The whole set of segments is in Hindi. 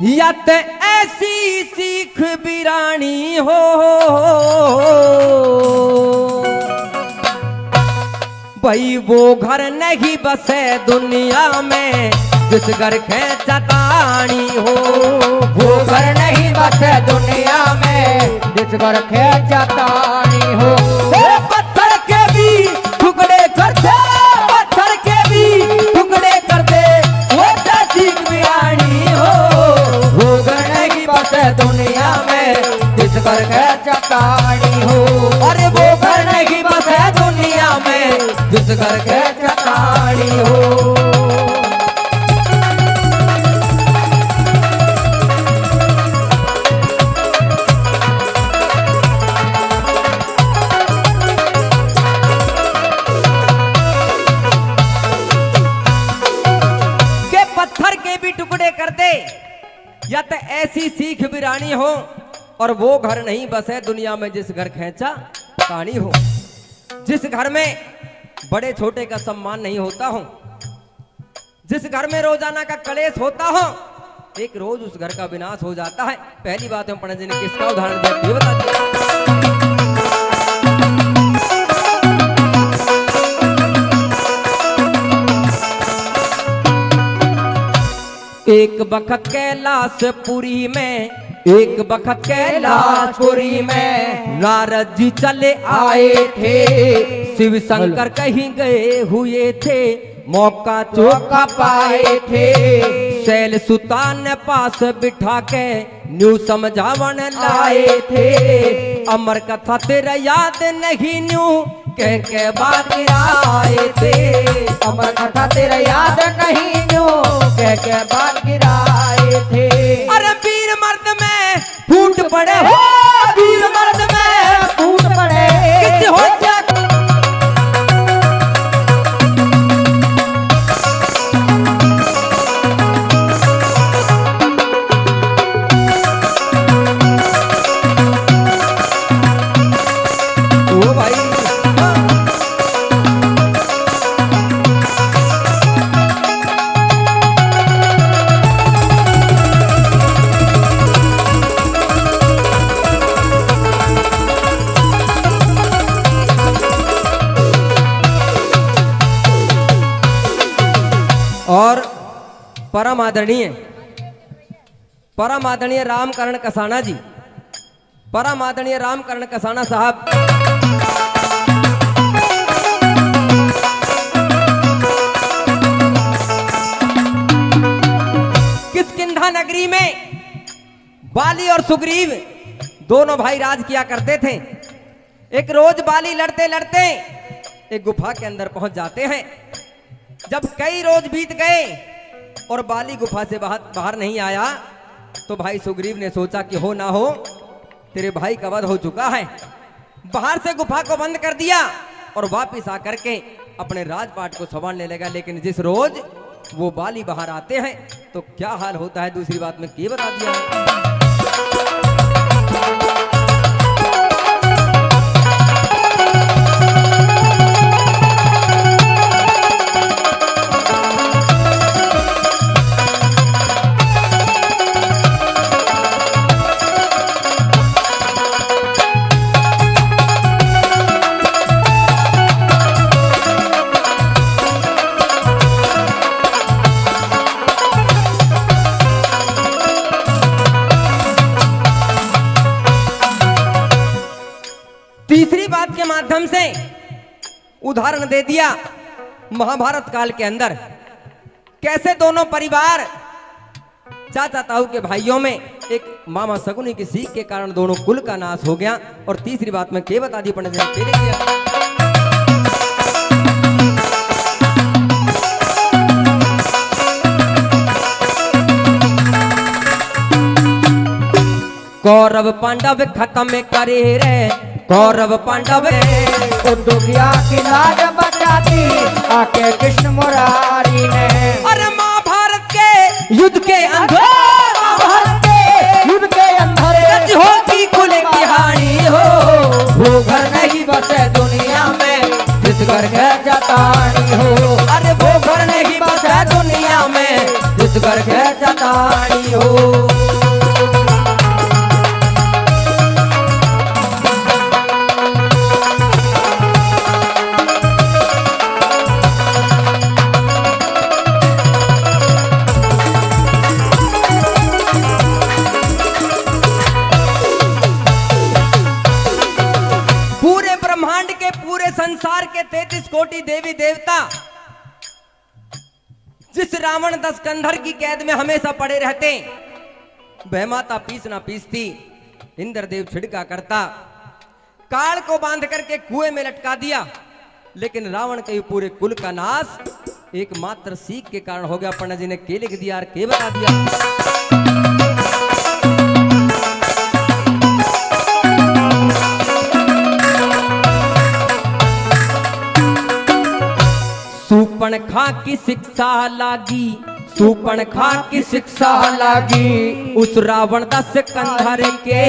यत ऐसी सीख बिरानी हो भाई वो घर नहीं बसे दुनिया में जिस घर खेचतानी हो। वो घर नहीं बसे दुनिया में जिस घर खेचतानी हो। पत्थर के भी टुकड़े कर दे, पत्थर के भी टुकड़े कर दे वो सीख बिरानी हो। वो घर नहीं बसे दुनिया में जिस घर खेचतानी हो। अरे वो घर नहीं बसे दुनिया में जिस घर खेचतानी हो। टुकड़े कर दे या तो ऐसी सीख बिरानी हो और वो घर नहीं बसे दुनिया में जिस घर खेचा कहानी हो। जिस घर में बड़े छोटे का सम्मान नहीं होता हो, जिस घर में रोजाना का कलेश होता हो, एक रोज उस घर का विनाश हो जाता है। पहली बात हम पंडित जी ने किसका उदाहरण दिया ये बता दिया। एक बखत कैलाशपुरी में, एक बखत कैलाशपुरी में नारद जी चले आए थे। शिव शंकर कहीं गए हुए थे, मौका चौका पाए थे। शैल सुतान पास बिठा के न्यू समझावन लाए थे। अमर कथा तेरा याद नहीं न्यू कह के बात गिराए थे। अमर कथा तेरा याद नहीं न्यू कह के बात गिराए थे। अरे वीर मर्द में फूट पड़े हो, वीर मर्द में फूट पड़े किसी हो जा। और परम आदरणीय रामकरण कसाना जी, परम आदरणीय रामकरण कसाना साहब किष्किंधा नगरी में बाली और सुग्रीव दोनों भाई राज किया करते थे। एक रोज बाली लड़ते लड़ते एक गुफा के अंदर पहुंच जाते हैं। जब कई रोज बीत गए और बाली गुफा से बाहर नहीं आया तो भाई सुग्रीव ने सोचा कि हो ना हो तेरे भाई का वध हो चुका है। बाहर से गुफा को बंद कर दिया और वापस आकर के अपने राजपाट को संभालने लगा। लेकिन जिस रोज वो बाली बाहर आते हैं तो क्या हाल होता है दूसरी बात में क्या बता दिया। तीसरी बात के माध्यम से उदाहरण दे दिया महाभारत काल के अंदर कैसे दोनों परिवार चाचा ताऊ के भाइयों में एक मामा शकुनी की सीख के कारण दोनों कुल का नाश हो गया। और तीसरी बात में क्या बता दी पंडित जी ने कौरव पांडव खत्म करे रे, कौरव पांडव दुनिया की लाज बचाती आके कृष्ण मुरारी ने। अरे महाभारत के युद्ध के अंदर, महाभारत के युद्ध के अंदर होगी कुल की हानि हो। वो घर नहीं बसे दुनिया में जिस घर के जतानी हो। अरे वो घर नहीं बसे दुनिया में जिस जिस घर के चतानी हो। पूरे ब्रह्मांड के, पूरे संसार के 33 कोटि देवी देवता जिस रावण दशकंधर की कैद में हमेशा पड़े रहते, वह माता पीस ना पीसती, इंद्रदेव छिड़का करता, काल को बांध करके कुएं में लटका दिया, लेकिन रावण के पूरे कुल का नाश एकमात्र सीख के कारण हो गया। पंडित जी ने के लिख दिया और के बता दिया। सूर्पणखा की शिक्षा लागी, सूर्पणखा की शिक्षा लागी, उस रावण दशकंधर के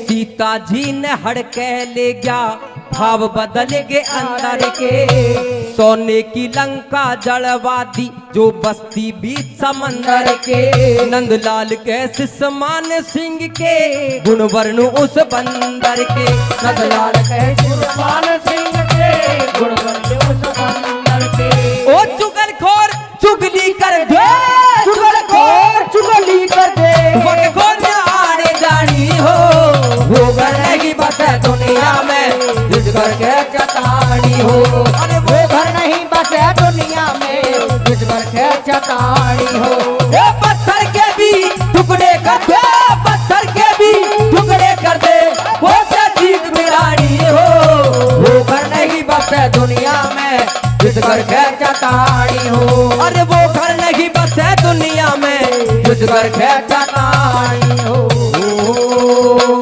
सीता जी ने हड़के ले गया, भाव बदल गए अंदर के। सोने की लंका जलवा दी जो बस्ती बीच समंदर के, नंदलाल के शिष्य मान सिंह के गुण वर्णु उस बंदर के, नंदलाल के शिष्य मान सिंह के गुण वर्णु उस बंदर के। ओ चुगलखोर चुगली कर दे, चुगलखोर चुगली कर दे, खोर आने जानी हो, वो घर नहीं बसे दुनिया में जिस घर के चतानी हो। अरे वो घर नहीं बसे दुनिया में जिस घर के चतानी हो। ए पत्थर के भी टुकड़े कर दे, पत्थर के भी टुकड़े कर दे, वो चीज बिरानी हो, वो घर नहीं बसे दुनिया में जिस घर के चतानी हो। अरे वो घर नहीं बसे दुनिया में जिस घर के चतानी हो।